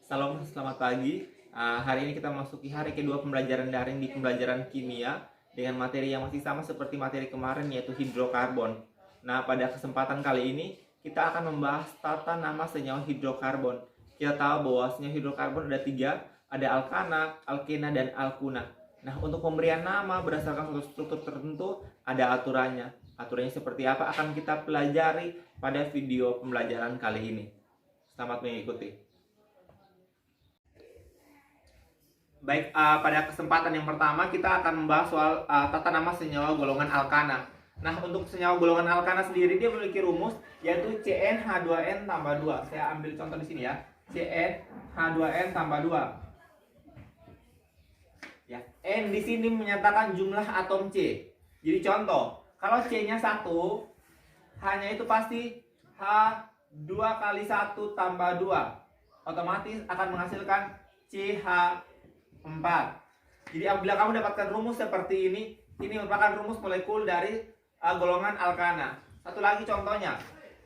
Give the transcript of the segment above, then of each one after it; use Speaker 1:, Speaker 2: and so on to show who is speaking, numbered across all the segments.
Speaker 1: Salam, selamat pagi. Hari ini kita memasuki hari kedua pembelajaran daring di pembelajaran kimia dengan materi yang masih sama seperti materi kemarin, yaitu hidrokarbon. Nah, pada kesempatan kali ini kita akan membahas tata nama senyawa hidrokarbon. Kita tahu bahwa senyawa hidrokarbon ada tiga, ada alkana, alkena, dan alkuna. Nah, untuk pemberian nama berdasarkan suatu struktur tertentu ada aturannya. Aturannya seperti apa akan kita pelajari pada video pembelajaran kali ini. Selamat mengikuti. Baik, pada kesempatan yang pertama kita akan membahas soal tata nama senyawa golongan alkana. Nah, untuk senyawa golongan alkana sendiri dia memiliki rumus yaitu CnH2n tambah 2. Saya ambil contoh di sini ya. CnH2n tambah 2. Ya, N di sini menyatakan jumlah atom C. Jadi contoh, kalau C-nya 1, H-nya itu pasti H2 kali 1 tambah 2. Otomatis akan menghasilkan CH4. Jadi apabila kamu dapatkan rumus seperti ini merupakan rumus molekul dari golongan alkana. Satu lagi contohnya,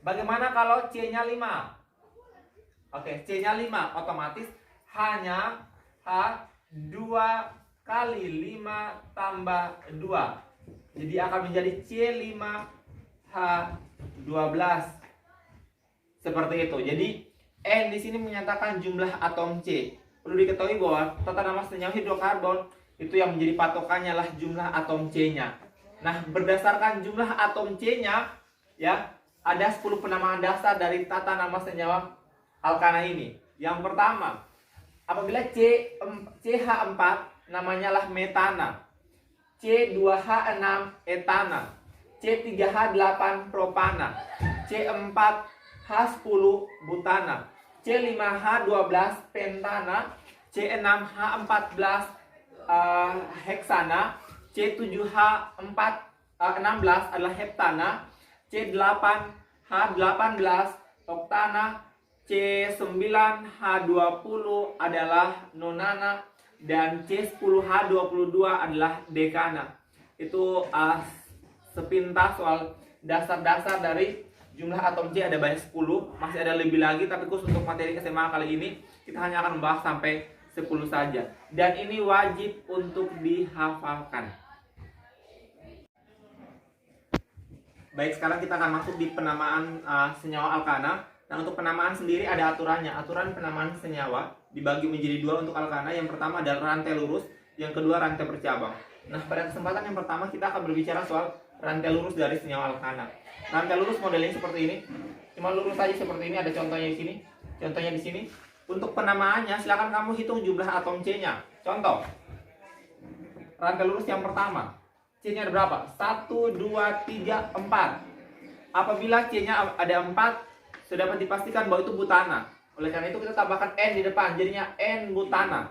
Speaker 1: bagaimana kalau C-nya 5? Oke, C-nya 5, otomatis H-nya H2 kali 5 tambah 2. Jadi akan menjadi C5H12. Seperti itu. Jadi N di sini menyatakan jumlah atom C. Perlu diketahui bahwa tata nama senyawa hidrokarbon itu yang menjadi patokannya adalah jumlah atom C-nya. Nah, berdasarkan jumlah atom C-nya ya, ada 10 penamaan dasar dari tata nama senyawa alkana ini. Yang pertama, apabila CH4 namanya lah metana, C2H6 etana, C3H8 propana, C4H10 butana, C5H12 pentana, C6H14 heksana, C7H16 adalah heptana, C8H18 oktana, C9H20 adalah nonana, dan C10H22 adalah dekana. Itu sepintas soal dasar-dasar dari jumlah atom C. Ada banyak 10, masih ada lebih lagi, tapi khusus untuk materi SMA kali ini kita hanya akan membahas sampai 10 saja. Dan ini wajib untuk dihafalkan. Baik, sekarang kita akan masuk di penamaan senyawa alkana. Nah, untuk penamaan sendiri ada aturannya. Aturan penamaan senyawa dibagi menjadi dua untuk alkana. Yang pertama adalah rantai lurus, yang kedua rantai bercabang. Nah, pada kesempatan yang pertama kita akan berbicara soal rantai lurus dari senyawa alkana. Rantai lurus modelnya seperti ini. Cuma lurus saja seperti ini, ada contohnya di sini. Contohnya di sini. Untuk penamaannya silakan kamu hitung jumlah atom C-nya. Contoh. Rantai lurus yang pertama. C-nya ada berapa? 1 2 3 4. Apabila C-nya ada 4, sudah dapat dipastikan bahwa itu butana. Oleh karena itu kita tambahkan N di depan, jadinya N butana.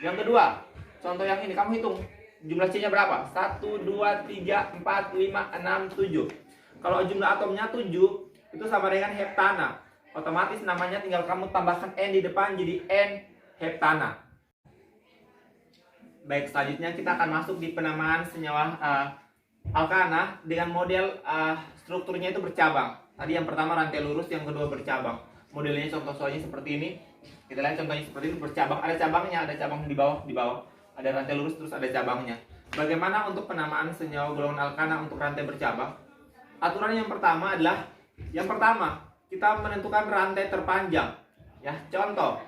Speaker 1: Yang kedua, contoh yang ini kamu hitung jumlah C-nya berapa? 1 2 3 4 5 6 7. Kalau jumlah atomnya 7, itu sama dengan heptana. Otomatis namanya tinggal kamu tambahkan N di depan, jadi N heptana. Baik, selanjutnya kita akan masuk di penamaan senyawa alkana dengan model strukturnya itu bercabang. Tadi yang pertama rantai lurus, yang kedua bercabang. Modelnya contoh-contohnya seperti ini. Kita lihat contohnya seperti ini, bercabang. Ada cabangnya, ada cabang di bawah. Ada rantai lurus terus ada cabangnya. Bagaimana untuk penamaan senyawa golongan alkana untuk rantai bercabang? Aturan yang pertama adalah kita menentukan rantai terpanjang. Ya, contoh.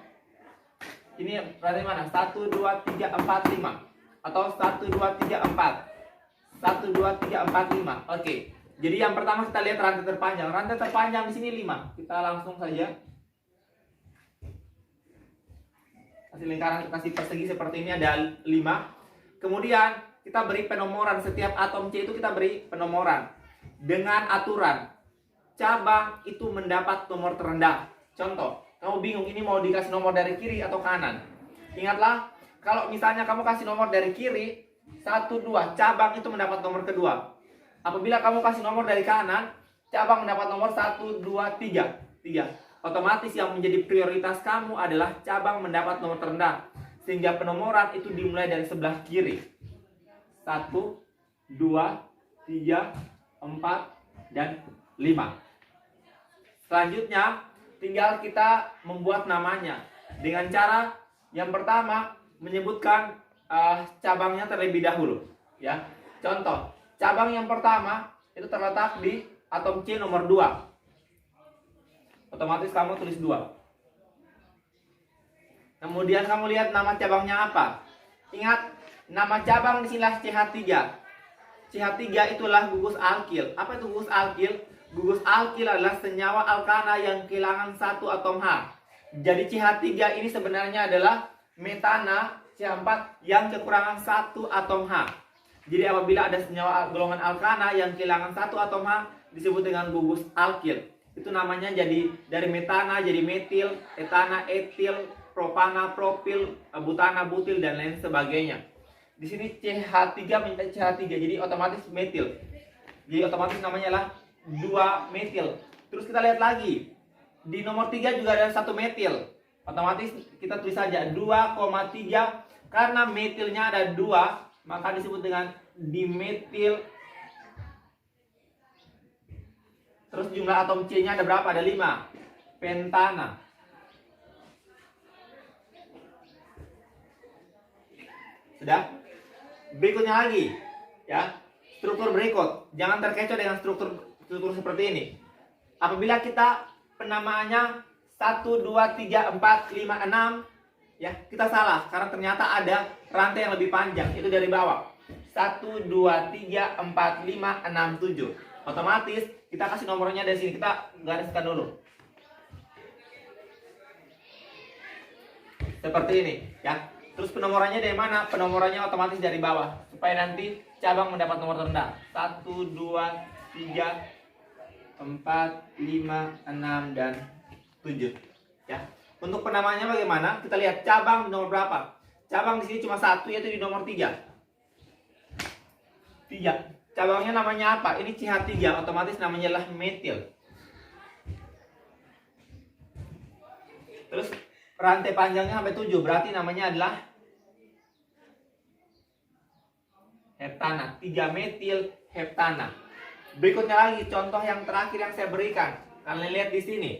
Speaker 1: Ini rantai mana? 1 2 3 4 5 atau 1 2 3 4. 1 2 3 4 5. Oke. Jadi yang pertama kita lihat rantai terpanjang. Rantai terpanjang di sini 5. Kita langsung saja kasih lingkaran, kasih persegi seperti ini, ada 5. Kemudian kita beri penomoran, setiap atom C itu kita beri penomoran dengan aturan cabang itu mendapat nomor terendah. Contoh, kamu bingung ini mau dikasih nomor dari kiri atau kanan. Ingatlah, kalau misalnya kamu kasih nomor dari kiri 1 2, cabang itu mendapat nomor kedua. Apabila kamu kasih nomor dari kanan, cabang mendapat nomor 1 2 3. Otomatis yang menjadi prioritas kamu adalah cabang mendapat nomor terendah. Sehingga penomoran itu dimulai dari sebelah kiri. 1 2 3 4 dan 5. Selanjutnya tinggal kita membuat namanya. Dengan cara yang pertama menyebutkan cabangnya terlebih dahulu, ya. Contoh, cabang yang pertama itu terletak di atom C nomor 2. Otomatis kamu tulis 2. Kemudian kamu lihat nama cabangnya apa. Ingat, nama cabang disinilah CH3. CH3 itulah gugus alkil. Apa itu gugus alkil? Gugus alkil adalah senyawa alkana yang kehilangan satu atom H. Jadi CH3 ini sebenarnya adalah metana CH4 yang kekurangan satu atom H. Jadi apabila ada senyawa golongan alkana yang kehilangan satu atom H disebut dengan gugus alkil. Itu namanya jadi dari metana jadi metil, etana, etil, propana, propil, butana, butil, dan lain sebagainya. Di sini CH3 menjadi CH3, jadi otomatis metil. Jadi otomatis namanya adalah 2 metil. Terus kita lihat lagi. Di nomor 3 juga ada 1 metil. Otomatis kita tulis saja 2,3. Karena metilnya ada 2, maka disebut dengan dimetil. Terus jumlah atom C-nya ada berapa? Ada 5. Pentana. Sudah? Berikutnya lagi, ya. Struktur berikut. Jangan terkecoh dengan struktur seperti ini. Apabila kita penamaannya 1, 2, 3, 4, 5, 6, ya, kita salah karena ternyata ada rantai yang lebih panjang. Itu dari bawah. 1, 2, 3, 4, 5, 6, 7. Otomatis kita kasih nomornya dari sini. Kita gariskan dulu. Seperti ini, ya. Terus penomorannya dari mana? Penomorannya otomatis dari bawah supaya nanti cabang mendapat nomor terendah. 1, 2, 3, 4, 5, 6, dan 7. Ya. Untuk penamaannya bagaimana? Kita lihat cabang nomor berapa. Cabang di sini cuma 1, yaitu di nomor 3. 3. Cabangnya namanya apa? Ini CH3, otomatis namanya adalah metil. Terus rantai panjangnya sampai 7, berarti namanya adalah heptana, 3 metil heptana. Berikutnya lagi contoh yang terakhir yang saya berikan. Kalian lihat di sini.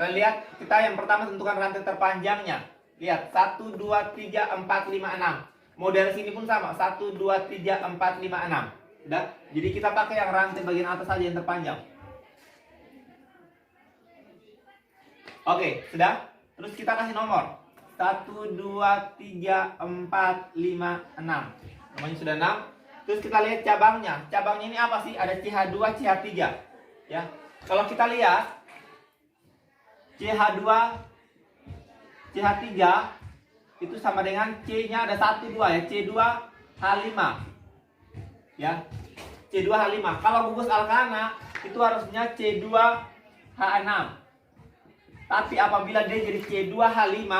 Speaker 1: Kalian lihat, kita yang pertama tentukan rantai terpanjangnya. Lihat 1, 2, 3, 4, 5, 6. Model sini pun sama, 1, 2, 3, 4, 5, 6. Sudah? Jadi kita pakai yang rantai bagian atas saja yang terpanjang. Oke, sudah? Terus kita kasih nomor 1, 2, 3, 4, 5, 6. Namanya sudah 6. Terus kita lihat cabangnya. Cabangnya ini apa sih? Ada CH2, CH3. Ya. Kalau kita lihat CH2, CH3 itu sama dengan C-nya ada 1, 2 ya. C2H5. Ya. C2H5. Kalau gugus alkana itu harusnya C2H6. Tapi apabila dia jadi C2H5,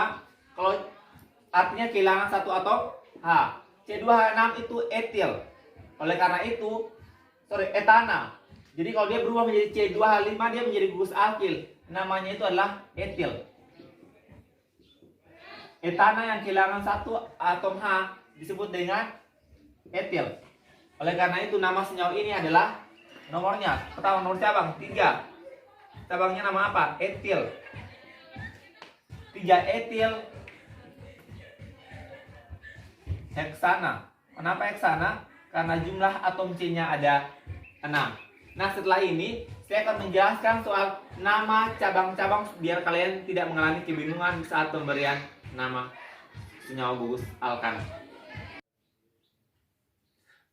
Speaker 1: kalau artinya kehilangan satu atom H. C2H6 itu etil. Oleh karena itu, etana. Jadi kalau dia berubah menjadi C2H5, dia menjadi gugus alkil. Namanya itu adalah etil. Etana yang kehilangan satu atom H disebut dengan etil. Oleh karena itu nama senyawa ini adalah nomornya. Pertama nomor cabang 3. Cabangnya nama apa? Etil. 3 etil heksana. Kenapa heksana? Karena jumlah atom C-nya ada 6. Nah, setelah ini saya akan menjelaskan soal nama cabang-cabang biar kalian tidak mengalami kebingungan saat pemberian nama senyawa gugus alkana.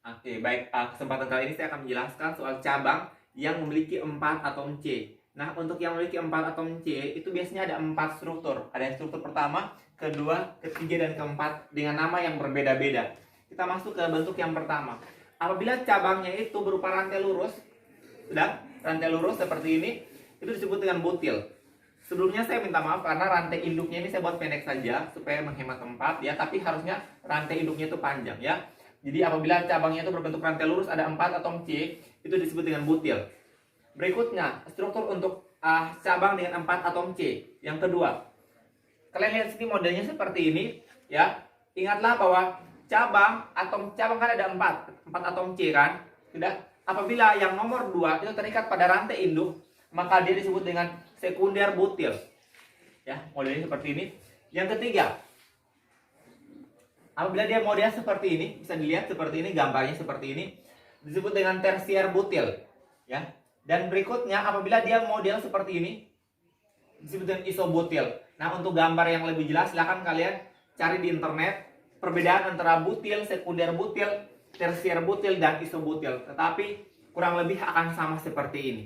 Speaker 1: Oke, baik. Kesempatan kali ini saya akan menjelaskan soal cabang yang memiliki 4 atom C. Nah, untuk yang memiliki 4 atom C itu biasanya ada 4 struktur. Ada struktur pertama, kedua, ketiga, dan keempat dengan nama yang berbeda-beda. Kita masuk ke bentuk yang pertama. Apabila cabangnya itu berupa rantai lurus, sudah rantai lurus seperti ini, itu disebut dengan butil. Sebelumnya saya minta maaf karena rantai induknya ini saya buat pendek saja supaya menghemat tempat ya, tapi harusnya rantai induknya itu panjang ya. Jadi apabila cabangnya itu berbentuk rantai lurus ada 4 atom C, itu disebut dengan butil. Berikutnya, struktur untuk cabang dengan 4 atom C. Yang kedua, kalian lihat sini modelnya seperti ini ya. Ingatlah bahwa cabang kan ada 4 atom C kan. Sudah. Apabila yang nomor 2 itu terikat pada rantai induk, maka dia disebut dengan sekunder butil. Ya, modelnya seperti ini. Yang ketiga, apabila dia model seperti ini, bisa dilihat seperti ini, gambarnya seperti ini, disebut dengan tersier butil. Ya. Dan berikutnya, apabila dia model seperti ini, disebut dengan isobutil. Nah, untuk gambar yang lebih jelas, silahkan kalian cari di internet perbedaan antara butil, sekunder butil, tersier butil, dan isobutil. Tetapi kurang lebih akan sama seperti ini.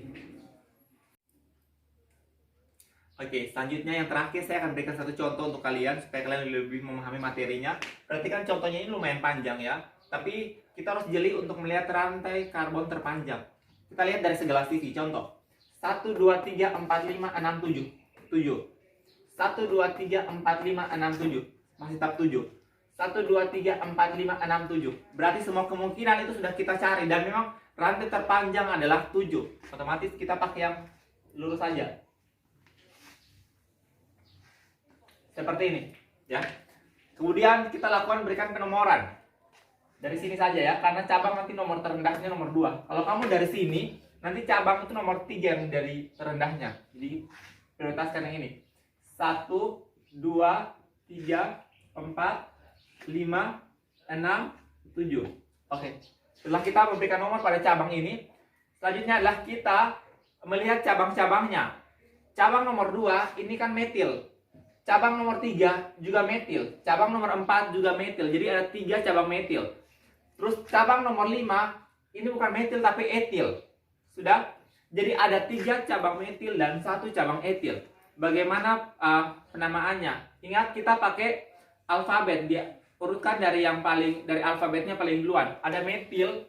Speaker 1: Oke, selanjutnya yang terakhir saya akan berikan satu contoh untuk kalian supaya kalian lebih memahami materinya. Perhatikan contohnya ini lumayan panjang ya, tapi kita harus jeli untuk melihat rantai karbon terpanjang. Kita lihat dari segala sisi. Contoh 1, 2, 3, 4, 5, 6, 7 7 1, 2, 3, 4, 5, 6, 7 masih tetap 7. 1, 2, 3, 4, 5, 6, 7. Berarti semua kemungkinan itu sudah kita cari, dan memang rantai terpanjang adalah 7. Otomatis kita pakai yang lurus saja. Seperti ini, ya. Kemudian kita lakukan berikan penomoran. Dari sini saja ya, karena cabang nanti nomor terendahnya nomor 2. Kalau kamu dari sini, nanti cabang itu nomor 3 yang dari terendahnya. Jadi prioritaskan yang ini. 1, 2, 3, 4, 5, 6, 7. Oke. Setelah kita memberikan nomor pada cabang ini, selanjutnya adalah kita melihat cabang-cabangnya. Cabang nomor 2 ini kan metil. Cabang nomor 3 juga metil. Cabang nomor 4 juga metil. Jadi ada 3 cabang metil. Terus cabang nomor 5 ini bukan metil tapi etil. Sudah? Jadi ada 3 cabang metil dan 1 cabang etil. Bagaimana penamaannya? Ingat, kita pakai alfabet. Dia urutkan dari yang paling, dari alfabetnya paling duluan. Ada metil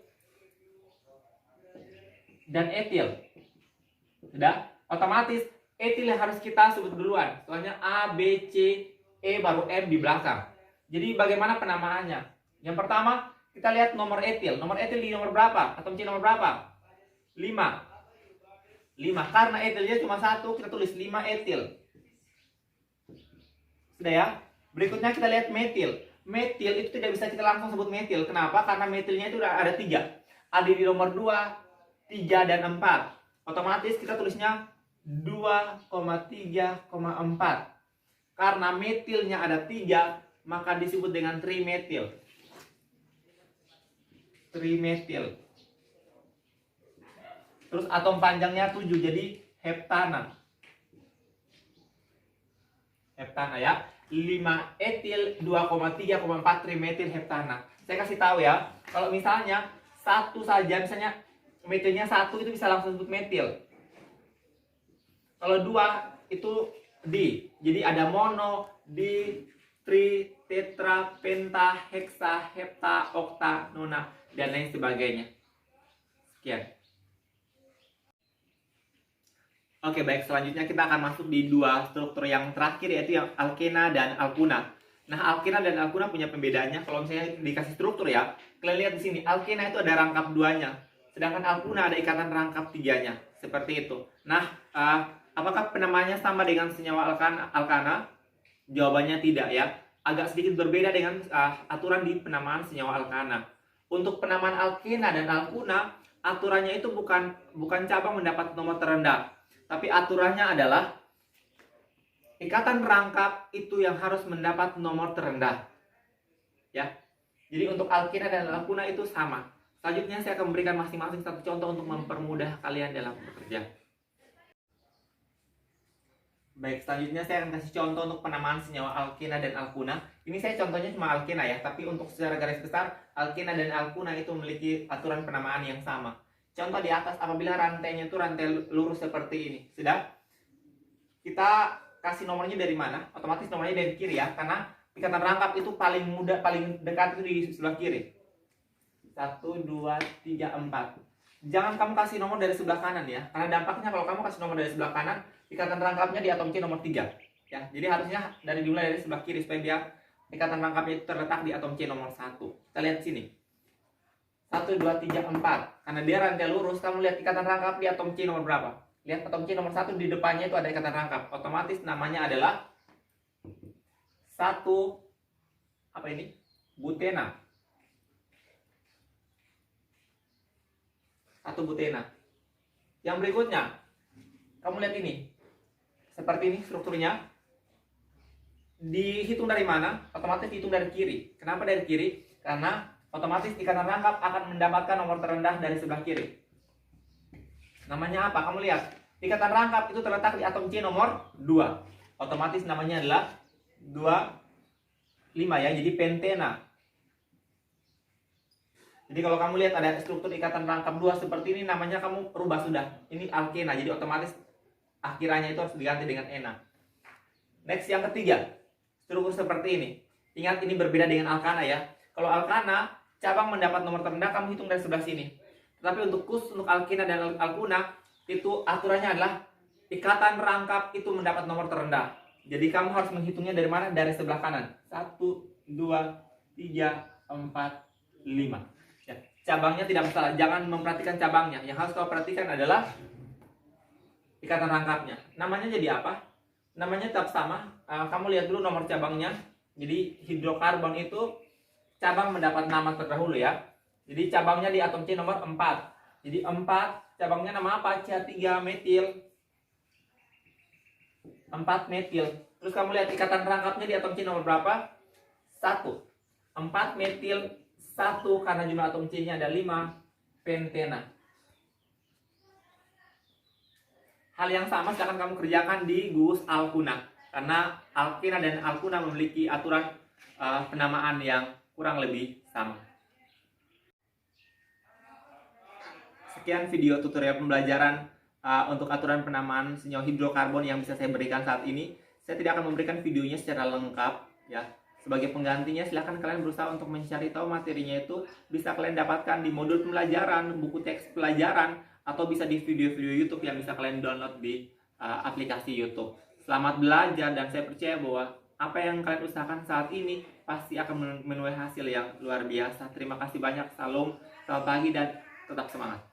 Speaker 1: dan etil. Sudah? Otomatis etil yang harus kita sebut duluan. Soalnya A, B, C, E baru M di belakang. Jadi bagaimana penamaannya? Yang pertama, kita lihat nomor etil. Nomor etil di nomor berapa? Atom C nomor berapa? 5. 5. Karena etilnya cuma 1, kita tulis 5 etil. Sudah ya? Berikutnya kita lihat metil. Metil itu tidak bisa kita langsung sebut metil. Kenapa? Karena metilnya itu ada 3. Ada di nomor 2, 3, dan 4. Otomatis kita tulisnya 2,3,4. Karena metilnya ada 3, maka disebut dengan trimetil. Trimetil. Terus atom panjangnya 7, jadi heptana. Heptana ya. 5 etil 2,3,4 trimetil heptana. Saya kasih tahu ya, kalau misalnya satu saja, misalnya metilnya 1 itu bisa langsung disebut metil. Kalau 2 itu di. Jadi ada mono, di, tri, tetra, penta, heksa, hepta, okta, nona, dan lain sebagainya. Sekian. Oke, baik, selanjutnya kita akan masuk di 2 struktur yang terakhir, yaitu yang alkena dan alkuna. Nah, alkena dan alkuna punya pembedaannya. Kalau misalnya dikasih struktur ya, kalian lihat di sini, alkena itu ada rangkap 2-nya, sedangkan alkuna ada ikatan rangkap 3-nya. Seperti itu. Nah, apakah penamaannya sama dengan senyawa alkana? Jawabannya tidak ya. Agak sedikit berbeda dengan aturan di penamaan senyawa alkana. Untuk penamaan alkena dan alkuna, aturannya itu bukan cabang mendapat nomor terendah, tapi aturannya adalah ikatan rangkap itu yang harus mendapat nomor terendah. Ya. Jadi untuk alkena dan alkuna itu sama. Selanjutnya saya akan memberikan masing-masing satu contoh untuk mempermudah kalian dalam bekerja. Baik, selanjutnya saya akan kasih contoh untuk penamaan senyawa alkena dan alkuna. Ini saya contohnya cuma alkena ya, tapi untuk secara garis besar, alkena dan alkuna itu memiliki aturan penamaan yang sama. Contoh di atas, apabila rantainya itu rantai lurus seperti ini. Sudah? Kita kasih nomornya dari mana? Otomatis nomornya dari kiri ya, karena ikatan rangkap itu paling mudah, paling dekat itu di sebelah kiri. 1, 2, 3, 4. Jangan kamu kasih nomor dari sebelah kanan ya, karena dampaknya kalau kamu kasih nomor dari sebelah kanan, ikatan rangkapnya di atom C nomor 3 ya. Jadi harusnya dimulai dari sebelah kiri supaya dia ikatan rangkapnya itu terletak di atom C nomor 1. Kita lihat sini. 1, 2, 3, 4. Karena dia rantai lurus, kamu lihat ikatan rangkap di atom C nomor berapa? Lihat atom C nomor 1 di depannya itu ada ikatan rangkap. Otomatis namanya adalah 1 apa ini? Butena. 1 butena. Yang berikutnya, kamu lihat ini. Seperti ini strukturnya. dihitung dari mana? Otomatis dihitung dari kiri. Kenapa dari kiri? Karena otomatis ikatan rangkap akan mendapatkan nomor terendah dari sebelah kiri. Namanya apa? Kamu lihat. Ikatan rangkap itu terletak di atom C nomor 2. Otomatis namanya adalah 25 ya. Jadi pentena. Jadi kalau kamu lihat ada struktur ikatan rangkap 2 seperti ini, namanya kamu rubah sudah. Ini alkena. Jadi otomatis akhirannya itu harus diganti dengan ena. Next yang ketiga. Struktur seperti ini. Ingat ini berbeda dengan alkana ya. Kalau alkana, cabang mendapat nomor terendah, kamu hitung dari sebelah sini. Tetapi untuk alkena dan alkuna, itu aturannya adalah ikatan rangkap itu mendapat nomor terendah. Jadi kamu harus menghitungnya dari mana? Dari sebelah kanan. 1, 2, 3, 4, 5. Ya, cabangnya tidak masalah. Jangan memperhatikan cabangnya. Yang harus kau perhatikan adalah ikatan rangkapnya. Namanya jadi apa? Namanya tetap sama. Kamu lihat dulu nomor cabangnya. Jadi hidrokarbon itu cabang mendapat nama terdahulu ya. Jadi cabangnya di atom C nomor 4. Jadi 4 cabangnya nama apa? CH3 metil. 4 metil. Terus kamu lihat ikatan rangkapnya di atom C nomor berapa? 1. 4 metil 1 karena jumlah atom C-nya ada 5, pentena. Hal yang sama silahkan kamu kerjakan di gugus alkuna. Karena alkena dan alkuna memiliki aturan penamaan yang kurang lebih sama. Sekian video tutorial pembelajaran untuk aturan penamaan senyawa hidrokarbon yang bisa saya berikan saat ini. Saya tidak akan memberikan videonya secara lengkap ya. Sebagai penggantinya silahkan kalian berusaha untuk mencari tahu materinya itu bisa kalian dapatkan di modul pembelajaran, buku teks pelajaran, atau bisa di video-video YouTube yang bisa kalian download di aplikasi YouTube. Selamat belajar dan saya percaya bahwa apa yang kalian usahakan saat ini pasti akan menuai hasil yang luar biasa. Terima kasih banyak. Salam, selamat pagi dan tetap semangat.